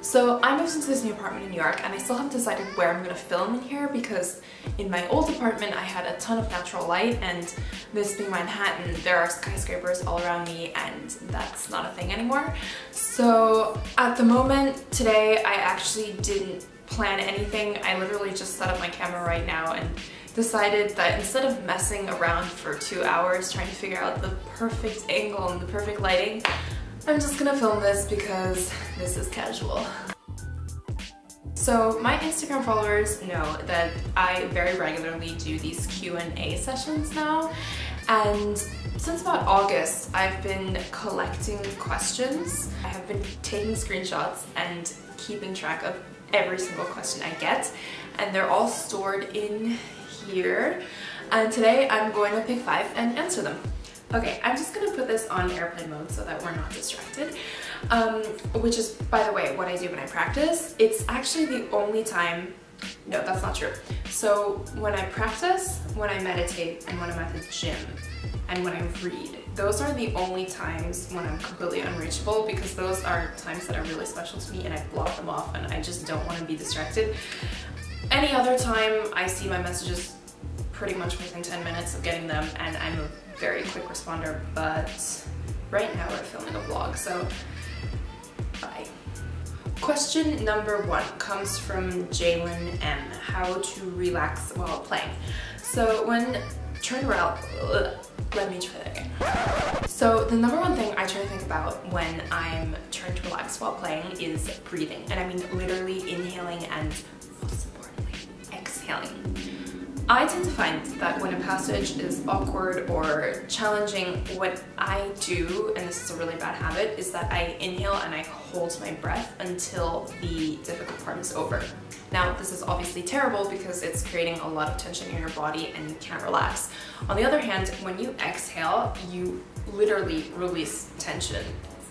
So I moved into this new apartment in New York and I still haven't decided where I'm going to film in here because in my old apartment I had a ton of natural light, and this being Manhattan, there are skyscrapers all around me and that's not a thing anymore. So at the moment today I actually didn't plan anything. I literally just set up my camera right now and decided that instead of messing around for 2 hours trying to figure out the perfect angle and the perfect lighting, I'm just gonna film this because this is casual. So my Instagram followers know that I very regularly do these Q&A sessions now, and since about August I've been collecting questions. I have been taking screenshots and keeping track of every single question I get, and they're all stored in here, and today I'm going to pick 5 and answer them. Okay, I'm just gonna put this on airplane mode so that we're not distracted, which is, by the way, what I do when I practice. It's actually the only time, no, that's not true. So when I practice, when I meditate, and when I'm at the gym, and when I read, those are the only times when I'm completely unreachable, because those are times that are really special to me and I block them off and I just don't want to be distracted. Any other time, I see my messages pretty much within 10 minutes of getting them, and I'm a very quick responder, but right now we're filming a vlog, so bye. Question number 1 comes from Jalen M. How to relax while playing. So when turn around, let me try that again. So the number 1 thing I try to think about when I'm trying to relax while playing is breathing, and I mean literally inhaling and most importantly exhaling. I tend to find that when a passage is awkward or challenging, what I do, and this is a really bad habit, is that I inhale and I hold my breath until the difficult part is over. Now, this is obviously terrible because it's creating a lot of tension in your body and you can't relax. On the other hand, when you exhale, you literally release tension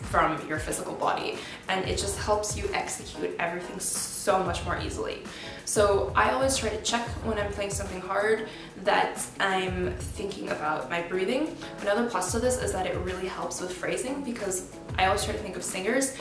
from your physical body, and it just helps you execute everything so much more easily. So I always try to check when I'm playing something hard that I'm thinking about my breathing. Another plus to this is that it really helps with phrasing, because I always try to think of singers.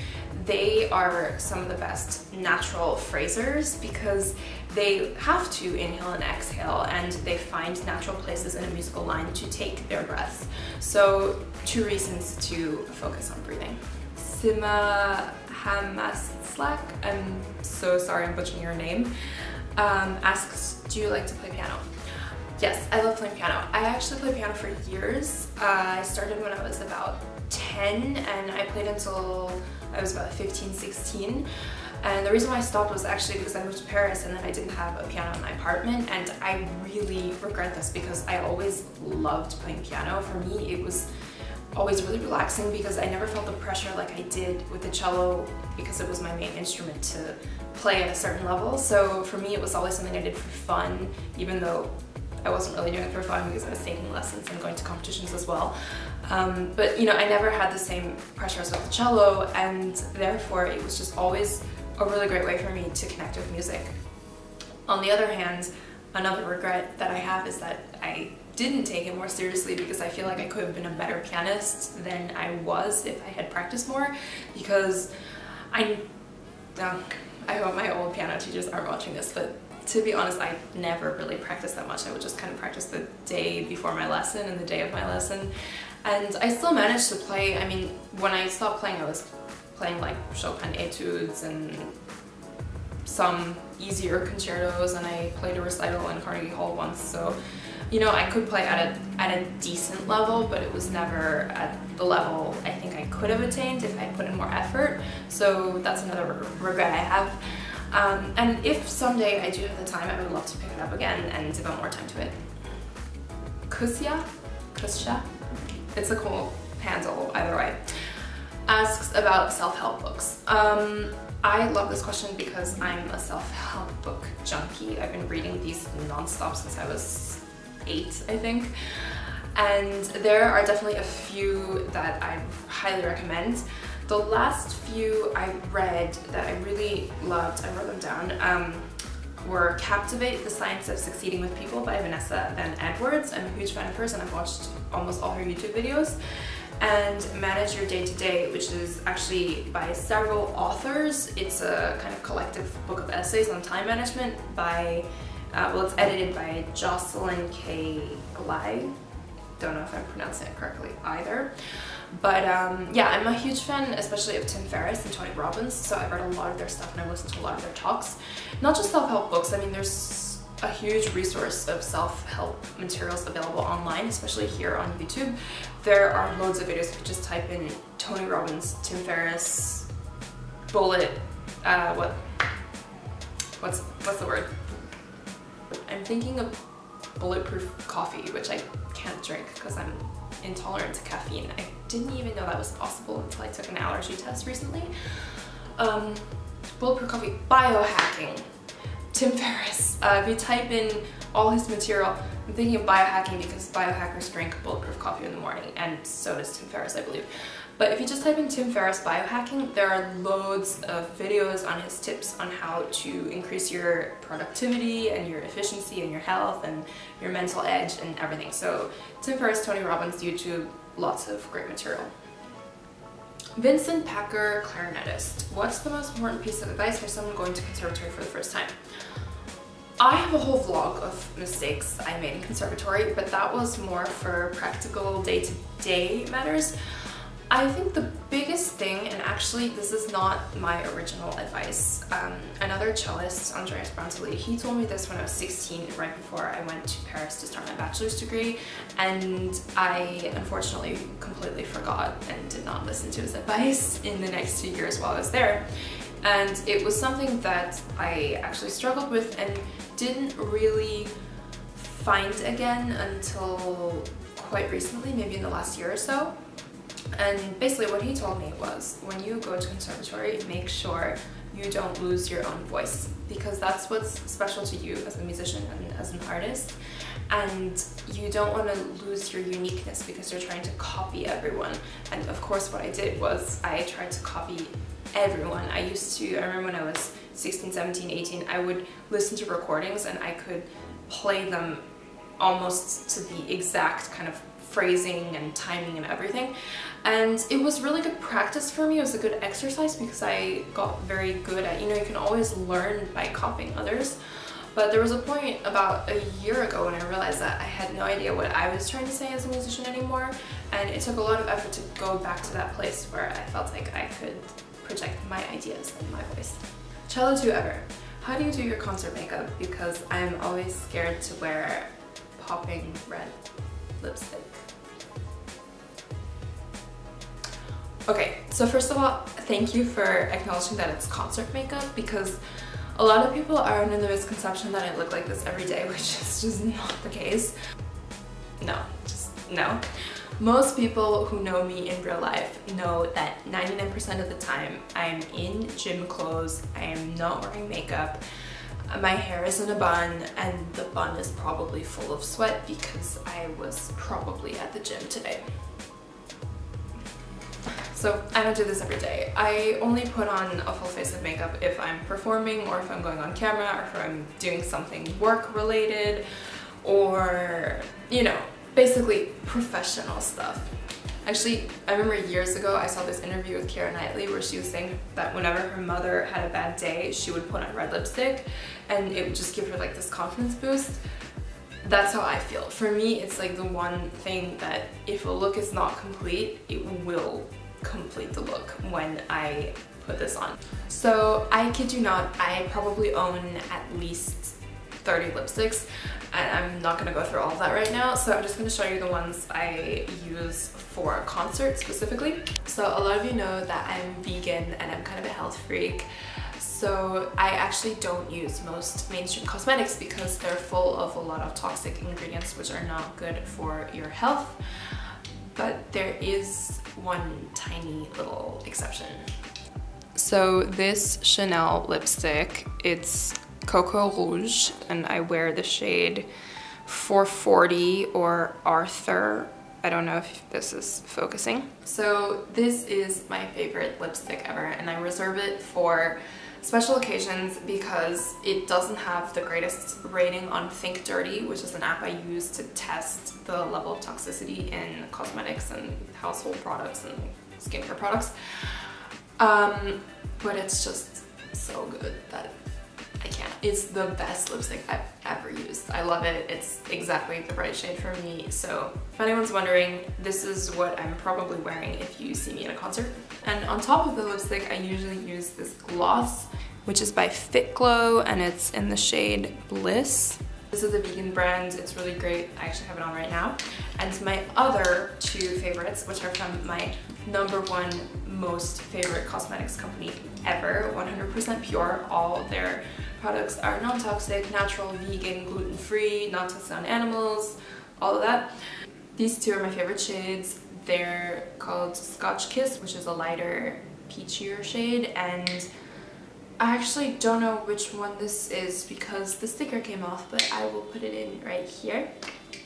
They are some of the best natural phrasers because they have to inhale and exhale, and they find natural places in a musical line to take their breaths. So 2 reasons to focus on breathing. Sima Hamaslak, I'm so sorry I'm butchering your name, asks, do you like to play piano? Yes, I love playing piano. I actually played piano for years. I started when I was about 10 and I played until I was about 15, 16. And the reason why I stopped was actually because I moved to Paris and then I didn't have a piano in my apartment, and I really regret this because I always loved playing piano. For me, it was always really relaxing because I never felt the pressure like I did with the cello, because it was my main instrument to play at a certain level. So for me, it was always something I did for fun, even though I wasn't really doing it for fun because I was taking lessons and going to competitions as well. But you know, I never had the same pressures with the cello, and therefore it was just always a really great way for me to connect with music. On the other hand, another regret that I have is that I didn't take it more seriously, because I feel like I could have been a better pianist than I was if I had practiced more, because I hope my old piano teachers aren't watching this, but to be honest, I never really practiced that much. I would just kind of practice the day before my lesson and the day of my lesson, and I still managed to play. I mean, when I stopped playing, I was playing like Chopin etudes and some easier concertos, and I played a recital in Carnegie Hall once, so you know, I could play at a decent level, but it was never at the level I think I could have attained if I put in more effort. So that's another regret I have. And if someday I do have the time, I would love to pick it up again and devote more time to it. Kusya, it's a cool handle either way, asks about self-help books. I love this question because I'm a self-help book junkie. I've been reading these non-stop since I was 8, I think. And there are definitely a few that I highly recommend. The last few I read that I really loved, I wrote them down, were Captivate, The Science of Succeeding with People by Vanessa Van Edwards. I'm a huge fan of hers and I've watched almost all her YouTube videos. and Manage Your Day-to-Day, which is actually by several authors. It's a kind of collective book of essays on time management by, well, it's edited by Jocelyn K. Glide. Don't know if I'm pronouncing it correctly either. But yeah, I'm a huge fan, especially of Tim Ferriss and Tony Robbins, so I've read a lot of their stuff and I've listened to a lot of their talks. Not just self-help books, I mean, there's a huge resource of self-help materials available online, especially here on YouTube. There are loads of videos. If you just type in Tony Robbins, Tim Ferriss, bullet, what's the word? I'm thinking of bulletproof coffee, which I can't drink because I'm intolerant to caffeine. I didn't even know that was possible until I took an allergy test recently. Bulletproof coffee, biohacking, Tim Ferriss. If you type in all his material, I'm thinking of biohacking because biohackers drink bulletproof coffee in the morning, and so does Tim Ferriss, I believe. But if you just type in Tim Ferriss biohacking, there are loads of videos on his tips on how to increase your productivity and your efficiency and your health and your mental edge and everything. So Tim Ferriss, Tony Robbins, YouTube, lots of great material. Vincent Packer, clarinetist. What's the most important piece of advice for someone going to conservatory for the first time? I have a whole vlog of mistakes I made in conservatory, but that was more for practical day-to-day matters. I think the biggest thing, and actually this is not my original advice, another cellist, Andreas Brantoli, he told me this when I was 16, right before I went to Paris to start my bachelor's degree, and I unfortunately completely forgot and did not listen to his advice in the next 2 years while I was there. And it was something that I actually struggled with and didn't really find again until quite recently, maybe in the last year or so. And basically what he told me was, when you go to conservatory, make sure you don't lose your own voice, because that's what's special to you as a musician and as an artist. And you don't want to lose your uniqueness because you're trying to copy everyone. And of course what I did was I tried to copy everyone. I remember when I was 16, 17, 18, I would listen to recordings and I could play them almost to the exact kind of phrasing and timing and everything. And it was really good practice for me. It was a good exercise because I got very good at, you know, you can always learn by copying others. But there was a point about a year ago when I realized that I had no idea what I was trying to say as a musician anymore, and it took a lot of effort to go back to that place where I felt like I could project my ideas and my voice. Cello 2 ever. How do you do your concert makeup? Because I'm always scared to wear popping red lipstick. Okay, so first of all, thank you for acknowledging that it's concert makeup, because a lot of people are under the misconception that I look like this every day, which is just not the case. No, just no. Most people who know me in real life know that 99% of the time I'm in gym clothes, I am not wearing makeup, my hair is in a bun, and the bun is probably full of sweat because I was probably at the gym today. So I don't do this every day. I only put on a full face of makeup if I'm performing, or if I'm going on camera, or if I'm doing something work related, or, you know, basically professional stuff. Actually, I remember years ago I saw this interview with Keira Knightley where she was saying that whenever her mother had a bad day, she would put on red lipstick and it would just give her like this confidence boost. That's how I feel. For me, it's like the one thing that if a look is not complete, it will complete the look when I put this on. So I kid you not, I probably own at least 30 lipsticks, and I'm not gonna go through all of that right now, so I'm just gonna show you the ones I use for a concert specifically. So a lot of you know that I'm vegan and I'm kind of a health freak, so I actually don't use most mainstream cosmetics because they're full of a lot of toxic ingredients which are not good for your health. But there is one tiny little exception. So this Chanel lipstick, it's Coco Rouge, and I wear the shade 440 or Arthur. I don't know if this is focusing. So this is my favorite lipstick ever, and I reserve it for Special occasions because it doesn't have the greatest rating on Think Dirty, which is an app I use to test the level of toxicity in cosmetics and household products and skincare products. But it's just so good that I can't. It's the best lipstick I've ever used. I love it. It's exactly the right shade for me. So if anyone's wondering, this is what I'm probably wearing if you see me at a concert. And on top of the lipstick, I usually use this gloss, which is by Fit Glow, and it's in the shade Bliss. This is a vegan brand. It's really great. I actually have it on right now. And my other two favorites, which are from my #1 most favorite cosmetics company ever, 100% Pure. All their products are non-toxic, natural, vegan, gluten-free, not tested on animals, all of that. These two are my favorite shades. They're called Scotch Kiss, which is a lighter, peachier shade, and I actually don't know which one this is because the sticker came off, but I will put it in right here.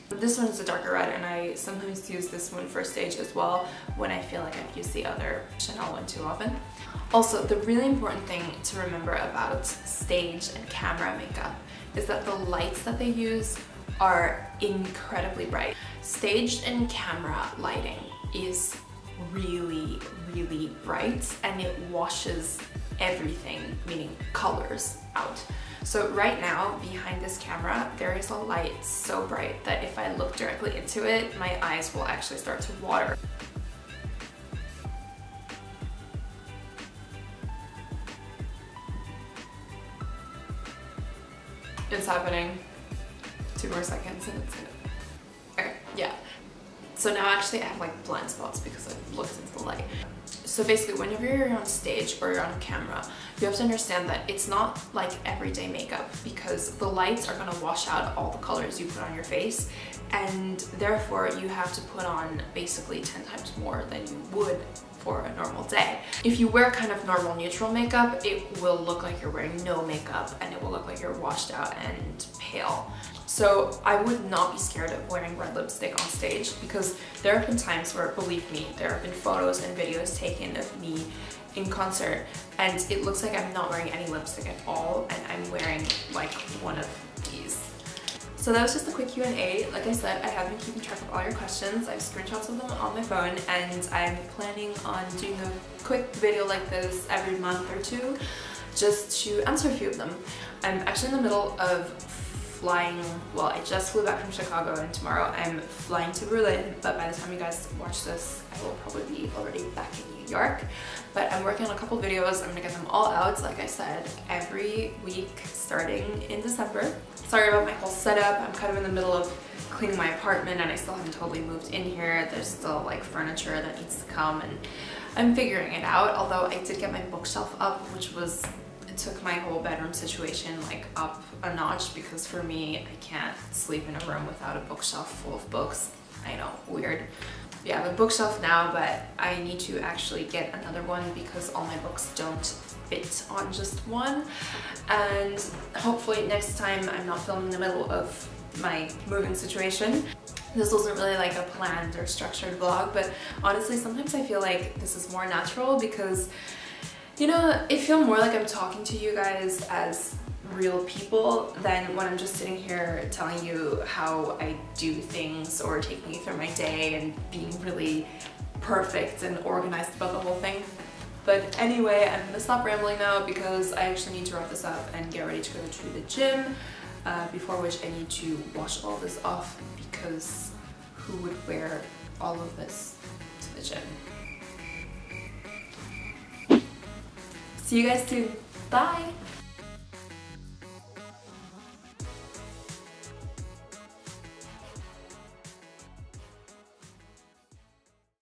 This one is a darker red, and I sometimes use this one for stage as well when I feel like I've used the other Chanel one too often. Also, the really important thing to remember about stage and camera makeup is that the lights that they use are incredibly bright. Stage and camera lighting is really, really bright, and it washes everything, meaning colors, out. So right now, behind this camera, there is a light so bright that if I look directly into it, my eyes will actually start to water. It's happening. 2 more seconds and it's it. Okay, yeah. So now actually I have like blind spots because I've looked into the light. So basically, whenever you're on stage or you're on camera, you have to understand that it's not like everyday makeup, because the lights are gonna wash out all the colors you put on your face, and therefore you have to put on basically 10 times more than you would for a normal day. If you wear kind of normal neutral makeup, it will look like you're wearing no makeup, and it will look like you're washed out and pale. So I would not be scared of wearing red lipstick on stage, because there have been times where, believe me, there have been photos and videos taken of me in concert and it looks like I'm not wearing any lipstick at all, and I'm wearing like one of these. So that was just a quick Q&A. Like I said, I have been keeping track of all your questions. I have screenshots of them on my phone, and I'm planning on doing a quick video like this every month or two just to answer a few of them. I'm actually in the middle of flying, well, I just flew back from Chicago, and tomorrow I'm flying to Berlin, but by the time you guys watch this, I will probably be already back in New York. But I'm working on a couple videos. I'm gonna get them all out, like I said, every week starting in December. Sorry about my whole setup. I'm kind of in the middle of cleaning my apartment, and I still haven't totally moved in here. There's still like furniture that needs to come, and I'm figuring it out, although I did get my bookshelf up, which was, it took my whole bedroom situation like up a notch, because for me, I can't sleep in a room without a bookshelf full of books. I know, weird. Yeah, I have a bookshelf now, but I need to actually get another one because all my books don't fit on just one. And hopefully next time I'm not filming in the middle of my moving situation. This wasn't really like a planned or structured vlog, but honestly sometimes I feel like this is more natural because, you know, I feel more like I'm talking to you guys as real people than when I'm just sitting here telling you how I do things or taking you through my day and being really perfect and organized about the whole thing. But anyway, I'm gonna stop rambling now because I actually need to wrap this up and get ready to go to the gym, before which I need to wash all this off, because who would wear all of this to the gym? See you guys soon. Bye!